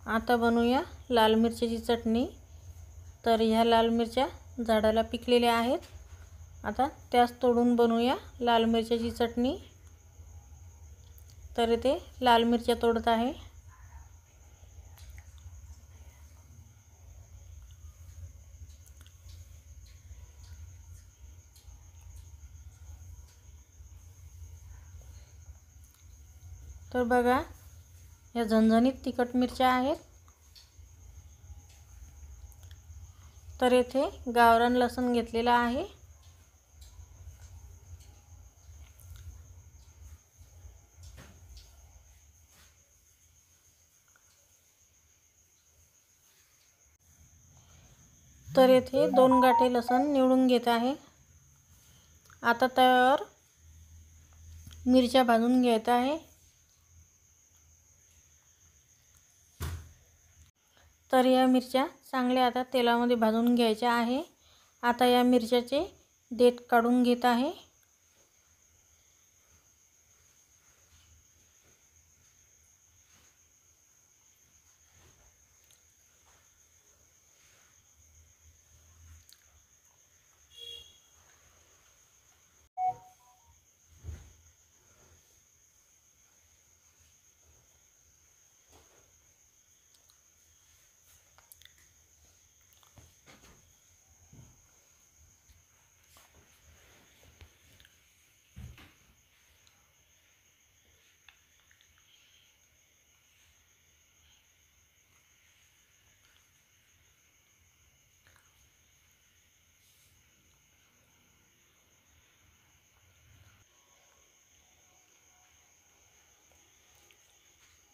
आता बनवूया लाल मिरच्याची चटणी। तर ह्या लाल मिरच्या झाडाला पिकलेल्या आहेत। आता त्यास तोडून बनवूया लाल मिरच्याची चटणी। तर इथे लाल मिरच्या तोडत आहे। तर बघा, या झणझणीत तिखट मिरच्या आहेत। तर येथे गावरान लसूण घेतलेला आहे। तर येथे 2 गाठे लसूण निवडून घेत आहे। आता त्यावर मिरच्या भाजून घ्यायच्या आहे। तर या मिरच्या चांगल्या आता तेलामध्ये भाजून घ्यायच्या आहे। आता या मिरच्याचे देठ काढून घेत आहे।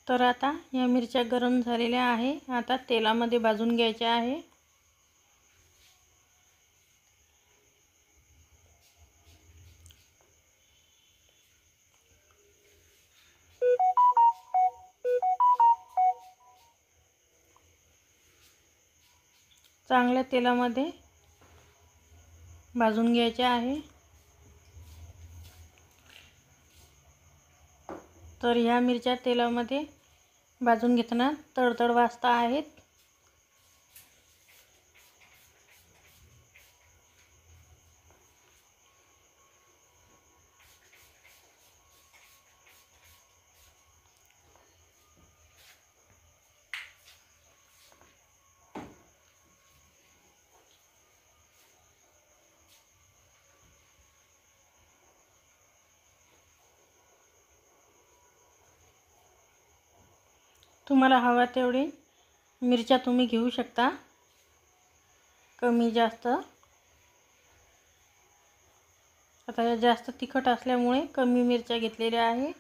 तर आता या मिरच्या गरम झालेल्या आहे। आता तेलामध्ये भाजून घ्यायच्या आहे। चांगल्या तेलामध्ये भाजून घ्यायच्या आहे। तर ह्या मिरच्या तेलामध्ये भाजून घेताना तडतड वाजत आहेत। तुम्हाला हवा तेवढी मिरच्या तुम्ही घेऊ शकता, कमी जास्त। आता या जास्त तिखट असल्यामुळे कमी मिरच्या घेतलेल्या आहे।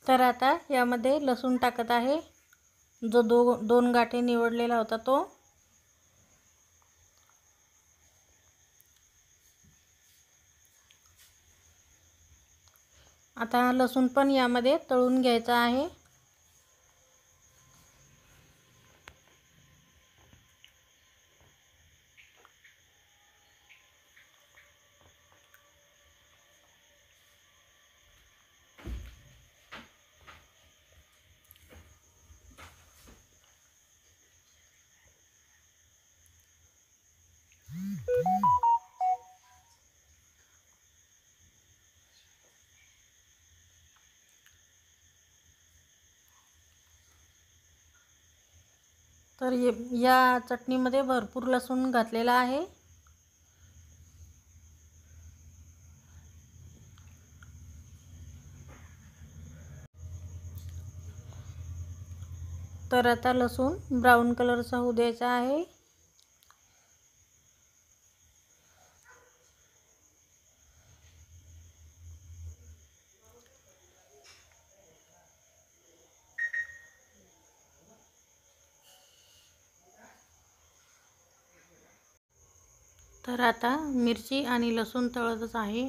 तर आता यामध्ये लसूण टाकत आहे, जो 2 गाठे निवडलेला होता तो। आता लसूण पण यामध्ये तळून घ्यायचा आहे। तर या चटणीमध्ये भरपूर लसूण घातलेला आहे। तर आता लसूण ब्राऊन कलरचा होऊ द्यायचा आहे। तर आता मिरची आणि लसूण तळतच आहे.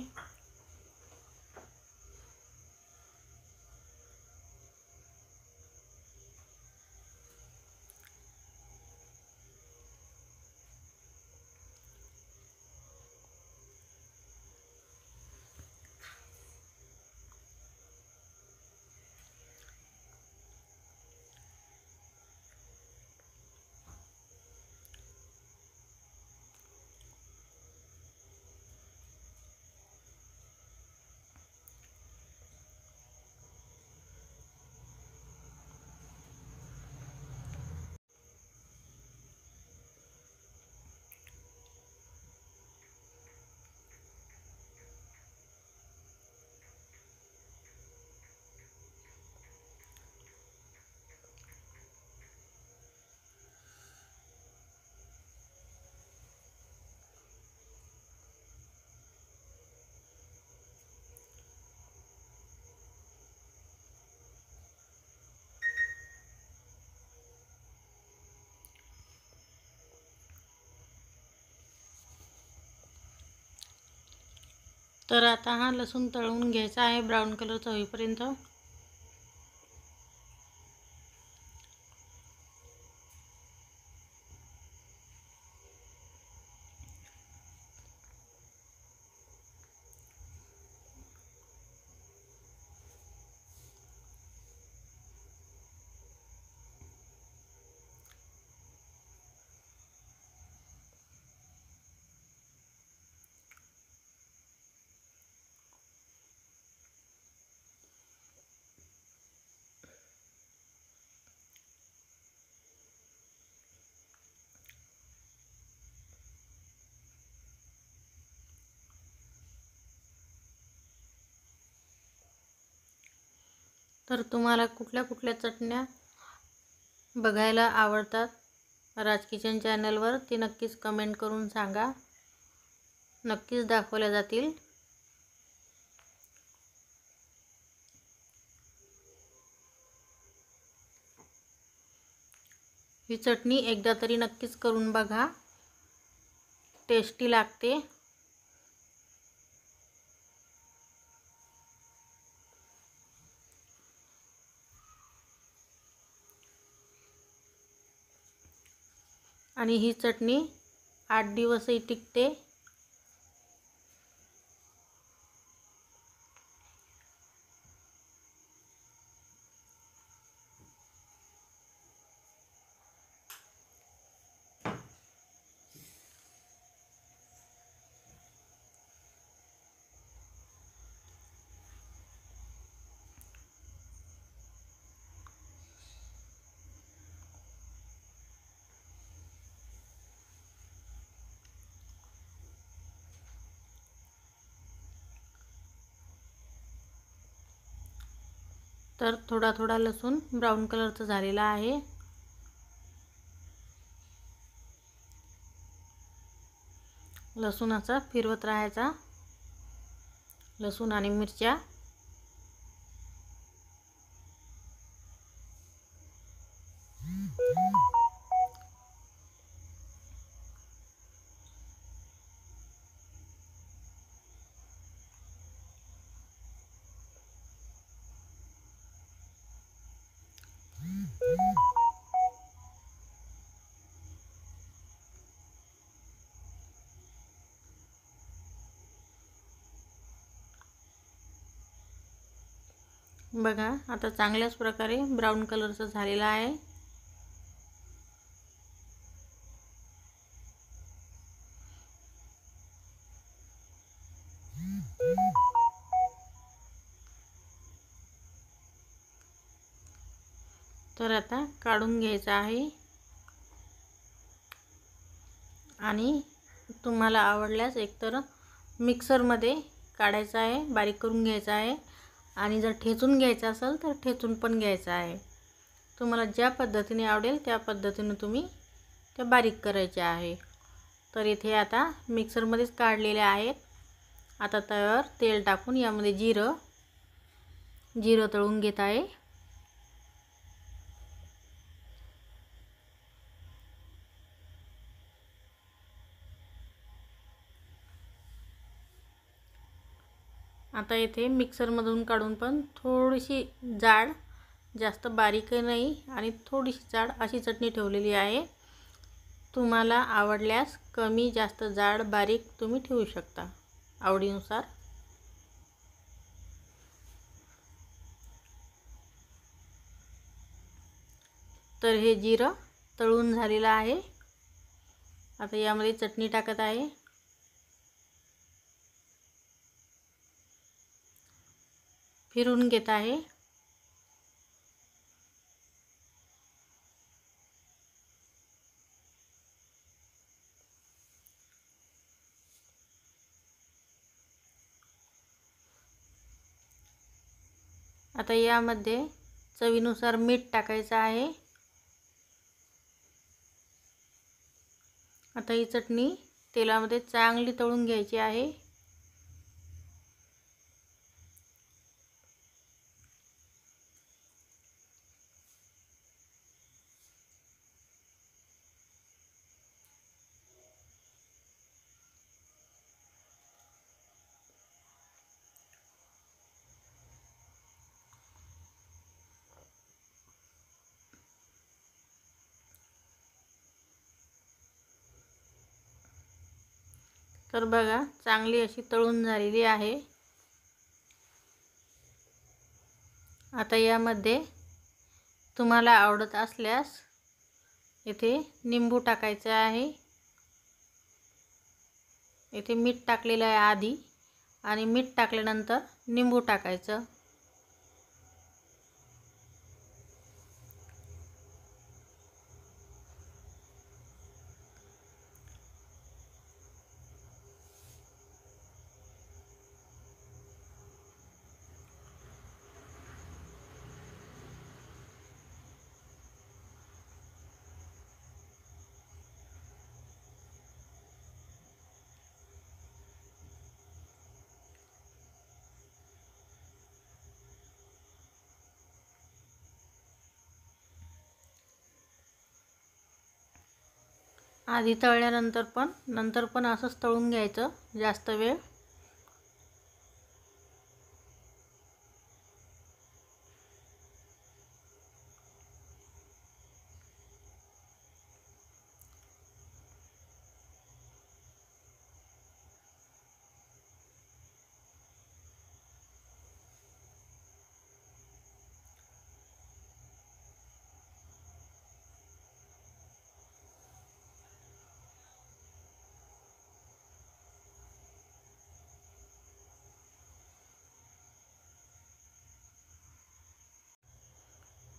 तर आता हा लसूण तळून घ्यायचा आहे ब्राऊन कलरचा होईपर्यंत. तर तुम्हाला कुठल्या कुठल्या चटण्या बघायला आवडतात राज किचन चॅनलवर ते नक्कीच कमेंट करून सांगा. नक्कीच दाखवल्या जातील. ही चटणी एकदा तरी नक्कीच करून बघा, टेस्टी लागते. आणि ही चटणी 8 दिवसही टिकते. तर थोडा थोडा लसूण ब्राऊन कलरचा झालेला आहे. लसूणाचा फिरवत राहायचा, लसूण आणि मिरच्या. बघा आता चांगल्याच प्रकारे ब्राऊन कलरचा झालेला आहे. तर आता काढून घ्यायचा आहे आणि तुम्हाला आवडल्यास एकतर मिक्सरमध्ये काढायचा आहे, बारीक करून घ्यायचा आहे. आणि जर ठेचून घ्यायचा असेल तर ठेचून पण घ्यायचा आहे. तुम्हाला ज्या पद्धतीने आवडेल त्या पद्धतीने तुम्ही ते बारीक करायचे आहे. तर इथे आता मिक्सरमध्येच काढलेले आहेत. आता तव्यावर तेल टाकून यामध्ये जिरं तळून घेत आहे. आता इथे मिक्सरमधून काढून पण थोडीशी जाड, जास्त बारीक नाही आणि थोडीशी जाड अशी चटणी ठेवलेली आहे. तुम्हाला आवडल्यास कमी जास्त जाड बारीक तुम्ही ठेवू शकता आवडीनुसार. तर हे जिरं तळून झालेलं आहे. आता यामध्ये चटणी टाकत आहे. फिरून घेत आहे. आता यामध्ये चवीनुसार मीठ टाकायचं आहे. आता ही चटणी तेलामध्ये चांगली तळून घ्यायची आहे. तर बघा चांगली अशी तळून झालेली आहे. आता यामध्ये तुम्हाला आवडत असल्यास इथे निंबू टाकायचे आहे. इथे मीठ टाकलेलं आहे आधी आणि मीठ टाकल्यानंतर निंबू टाकायचं. आधी तळल्यानंतर पण नंतर पण असंच तळून घ्यायचं जास्त वेळ.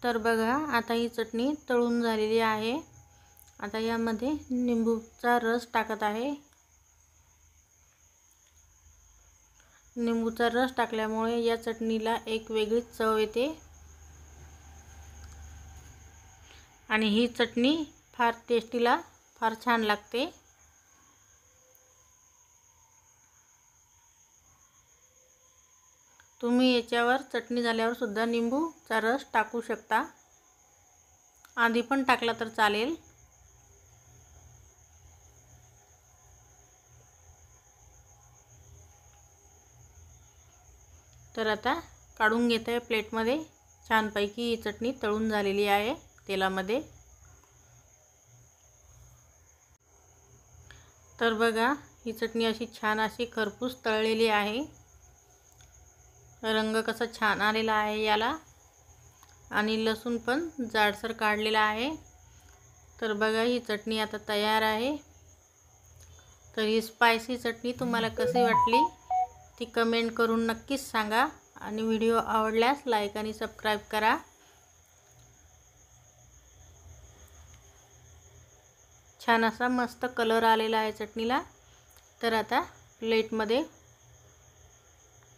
तर बघा आता ही चटणी तळून झालेली आहे. आता यामध्ये निंबूचा रस टाकत आहे. निंबूचा रस टाकल्यामुळे या चटणीला एक वेगळीच चव येते आणि ही चटणी फार टेस्टीला फार छान लागते. तुम्ही याच्यावर चटणी झाल्यावर सुद्धा निंबूचा रस टाकू शकता. आधी पण टाकला तर चालेल. तर आता काढून घेत आहे प्लेटमध्ये. छानपैकी ही चटणी तळून झालेली आहे तेलामध्ये. तर बघा ही चटणी अशी छान अशी खरपूस तळलेली आहे. रंग कसा छान आलेला आहे याला आणि लसूण पण जाडसर काढलेला आहे. तर बघा ही चटणी आता तयार आहे. तर ही स्पायसी चटणी तुम्हाला कशी वाटली ती कमेंट करून नक्कीच सांगा आणि व्हिडिओ आवडल्यास लाईक आणि सबस्क्राईब करा. छान असा मस्त कलर आलेला आहे चटणीला. तर आता प्लेटमध्ये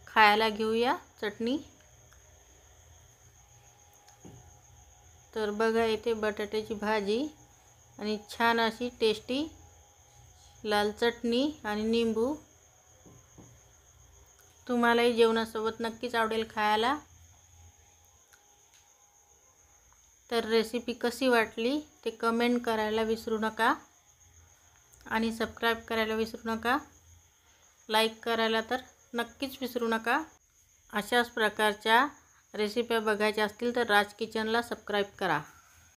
खायला घेऊया चटणी. तर बघा इथे बटाट्याची भाजी आणि छान अशी टेस्टी लाल चटणी आणि निंबू. तुम्हालाही जेवणासोबत नक्कीच आवडेल खायला. तर रेसिपी कशी वाटली ते कमेंट करायला विसरू नका आणि सबस्क्राईब करायला विसरू नका. लाईक करायला तर नक्कीच विसरू नका. अशाच प्रकारच्या रेसिप्या बघायच्या असतील तर राज किचनला सबस्क्राईब करा.